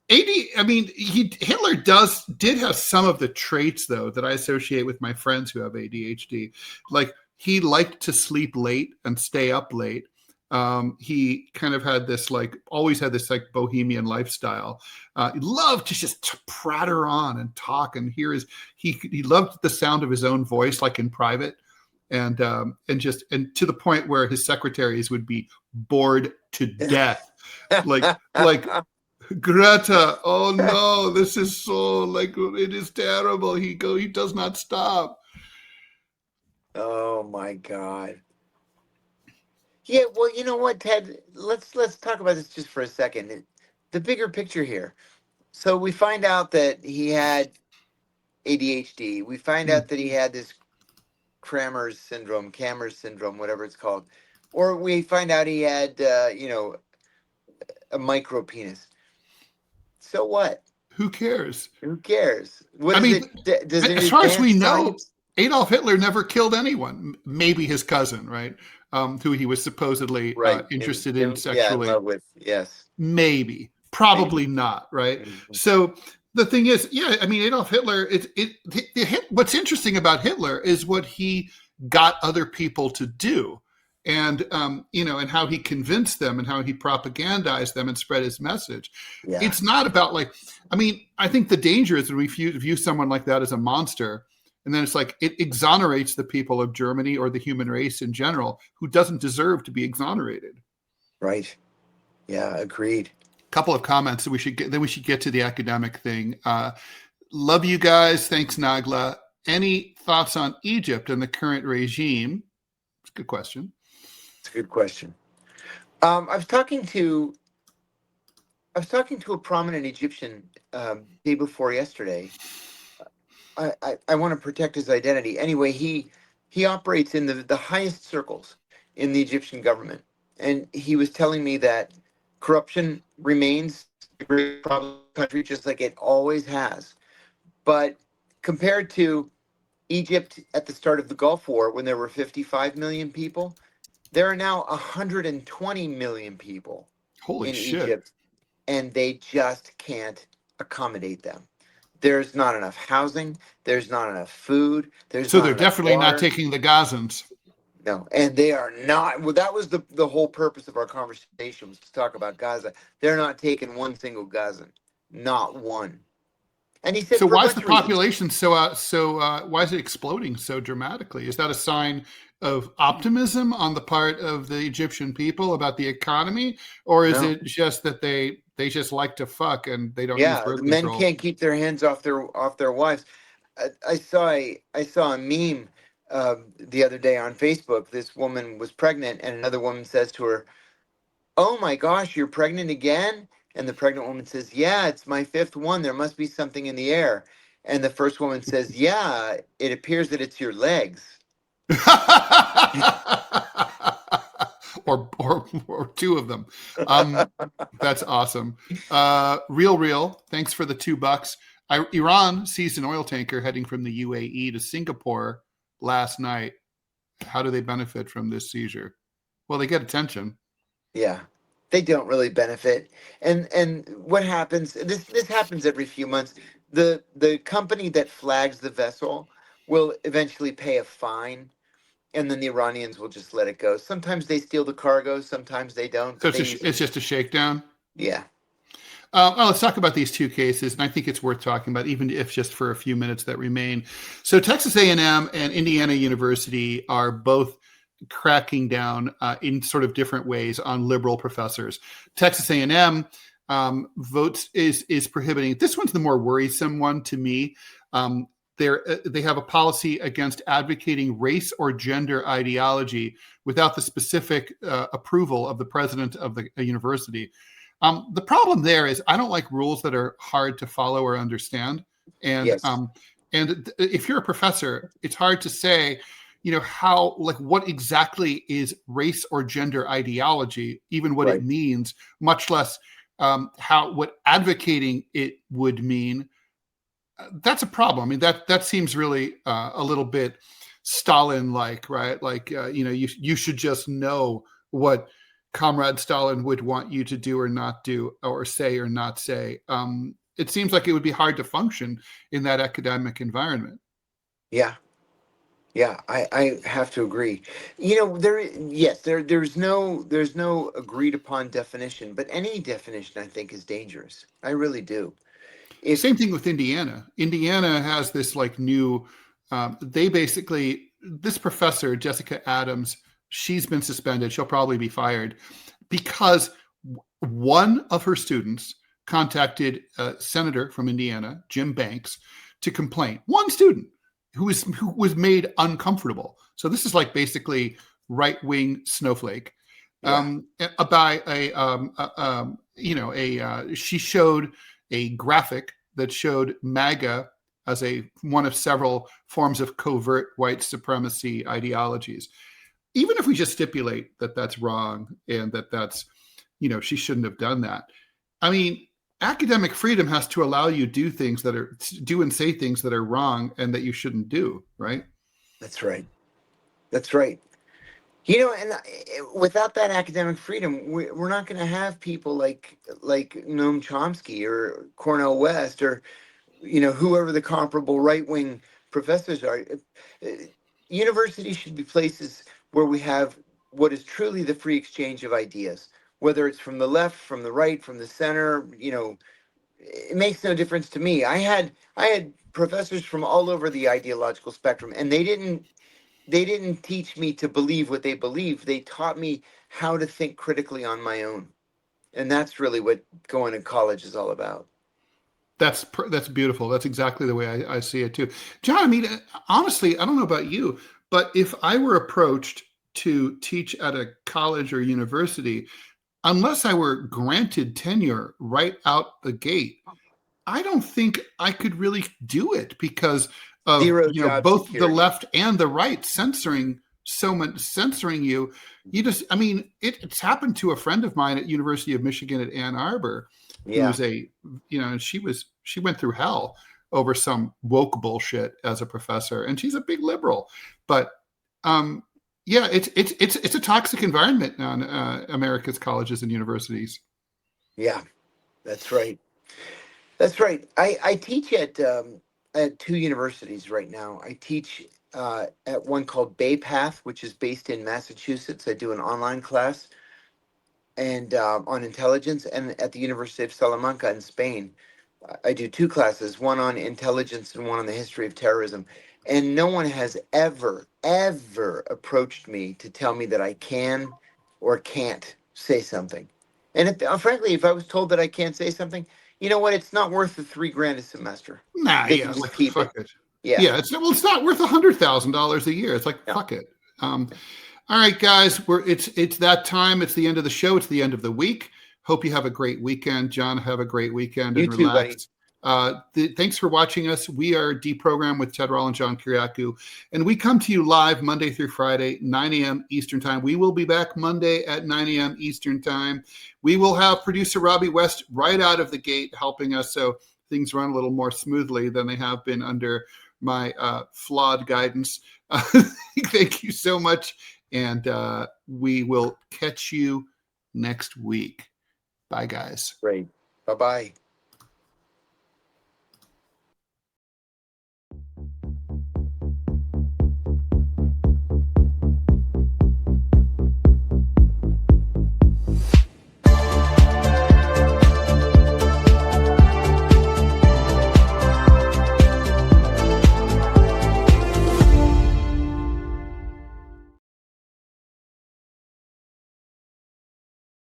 Hitler did have some of the traits, though, that I associate with my friends who have ADHD. Like, he liked to sleep late and stay up late. He kind of had this, always had this, bohemian lifestyle. He loved to just pratter on and talk and he loved the sound of his own voice, like in private. And to the point where his secretaries would be bored to death. like Greta, oh no, this is so it is terrible. He does not stop. Oh my God. Yeah, well, you know what, Ted? Let's talk about this just for a second. The bigger picture here. So we find out that he had ADHD. We find out that he had this Cramer's syndrome, whatever it's called. Or we find out he had a micro penis. So what? Who cares? As far as we know, Adolf Hitler never killed anyone. Maybe his cousin, right? Who he was supposedly interested in sexually. Yeah, in love with, yes. Maybe. Probably not, right? Mm-hmm. So the thing is, Adolf Hitler, what's interesting about Hitler is what he got other people to do. And, and how he convinced them and how he propagandized them and spread his message. Yeah. It's not about I think the danger is when we view someone like that as a monster. And then it's it exonerates the people of Germany or the human race in general who doesn't deserve to be exonerated. Right. Yeah, agreed. Couple of comments that we should get to the academic thing. Love you guys. Thanks, Nagla. Any thoughts on Egypt and the current regime? It's a good question. It's a good question. I was talking to a prominent Egyptian day before yesterday. I want to protect his identity. Anyway, he operates in the highest circles in the Egyptian government. And he was telling me that corruption remains a great problem in the country, just like it always has. But compared to Egypt at the start of the Gulf War, when there were 55 million people, there are now 120 million people in Egypt, and they just can't accommodate them. There's not enough housing. There's not enough food. So they're definitely not taking the Gazans. No, and they are not. Well, that was the whole purpose of our conversation, was to talk about Gaza. They're not taking one single Gazan, not one. And he said, so why is the population why is it exploding so dramatically? Is that a sign of optimism on the part of the Egyptian people about the economy, or is it just that they just like to fuck and they don't use birth men control? Can't keep their hands off their wives. I saw a meme the other day on Facebook. This woman was pregnant, and another woman says to her, "Oh my gosh, you're pregnant again?" And the pregnant woman says, "Yeah, it's my fifth one. There must be something in the air." And the first woman says, yeah, it appears that it's your legs. or two of them. That's awesome. Real, thanks for the $2. Iran seized an oil tanker heading from the UAE to Singapore last night. How do they benefit from this seizure? Well, they get attention. Yeah, they don't really benefit. And what happens, this happens every few months. The company that flags the vessel will eventually pay a fine, and then the Iranians will just let it go. Sometimes they steal the cargo, sometimes they don't. So But it's just a shakedown. Yeah. Well, let's talk about these two cases, and I think it's worth talking about, even if just for a few minutes that remain. So Texas A&M and Indiana University are both cracking down in sort of different ways on liberal professors. Texas A&M votes is prohibiting. This one's the more worrisome one to me. They have a policy against advocating race or gender ideology without the specific approval of the president of the university. The problem there is I don't like rules that are hard to follow or understand. And Yes. And if you're a professor, it's hard to say, how, like, what exactly is race or gender ideology, even what it means, much less what advocating it would mean. That's a problem. I mean, that seems really a little bit Stalin-like, right? Like, you should just know what Comrade Stalin would want you to do or not do, or say or not say. It seems like it would be hard to function in that academic environment. Yeah. Yeah, I have to agree. There's no agreed upon definition, but any definition I think is dangerous. I really do. Same thing with Indiana. Indiana has this like new, this professor, Jessica Adams, she's been suspended. She'll probably be fired because one of her students contacted a senator from Indiana, Jim Banks, to complain. One student who was made uncomfortable. So this is like basically right-wing snowflake. She showed a graphic that showed MAGA as one of several forms of covert white supremacy ideologies. Even if we just stipulate that that's wrong and that's, she shouldn't have done that. I mean, academic freedom has to allow you do and say things that are wrong and that you shouldn't do, right? That's right. That's right. And without that academic freedom, we're not going to have people like Noam Chomsky or Cornel West or, whoever the comparable right-wing professors are. Universities should be places where we have what is truly the free exchange of ideas, whether it's from the left, from the right, from the center. It makes no difference to me. I had professors from all over the ideological spectrum, and they didn't teach me to believe what they believe. They taught me how to think critically on my own. And that's really what going to college is all about. That's beautiful. That's exactly the way I see it too. John, I mean, honestly, I don't know about you, but if I were approached to teach at a college or university, unless I were granted tenure right out the gate, I don't think I could really do it because of both security. The left and the right censoring you. It's happened to a friend of mine at University of Michigan at Ann Arbor, who was and she went through hell over some woke bullshit as a professor, and she's a big liberal, but it's a toxic environment on America's colleges and universities. Yeah, that's right. That's right. I teach at two universities right now. I teach at one called Bay Path, which is based in Massachusetts. I do an online class and on intelligence, and at the University of Salamanca in Spain, I do two classes, one on intelligence and one on the history of terrorism. And no one has ever approached me to tell me that I can or can't say something. And frankly, if I was told that I can't say something, you know what? It's not worth the $3,000 a semester. Nah, they can just keep fuck it. Yeah. It's not worth $100,000 a year. It's like, no. Fuck it. All right, guys, it's that time. It's the end of the show. It's the end of the week. Hope you have a great weekend. John, have a great weekend and you too, relax. Thanks for watching us. We are DeProgram with Ted Rall and John Kiriakou, and we come to you live Monday through Friday, 9 a.m. Eastern Time. We will be back Monday at 9 a.m. Eastern Time. We will have producer Robbie West right out of the gate helping us so things run a little more smoothly than they have been under my flawed guidance. Thank you so much, and we will catch you next week. Bye, guys. Great. Bye-bye.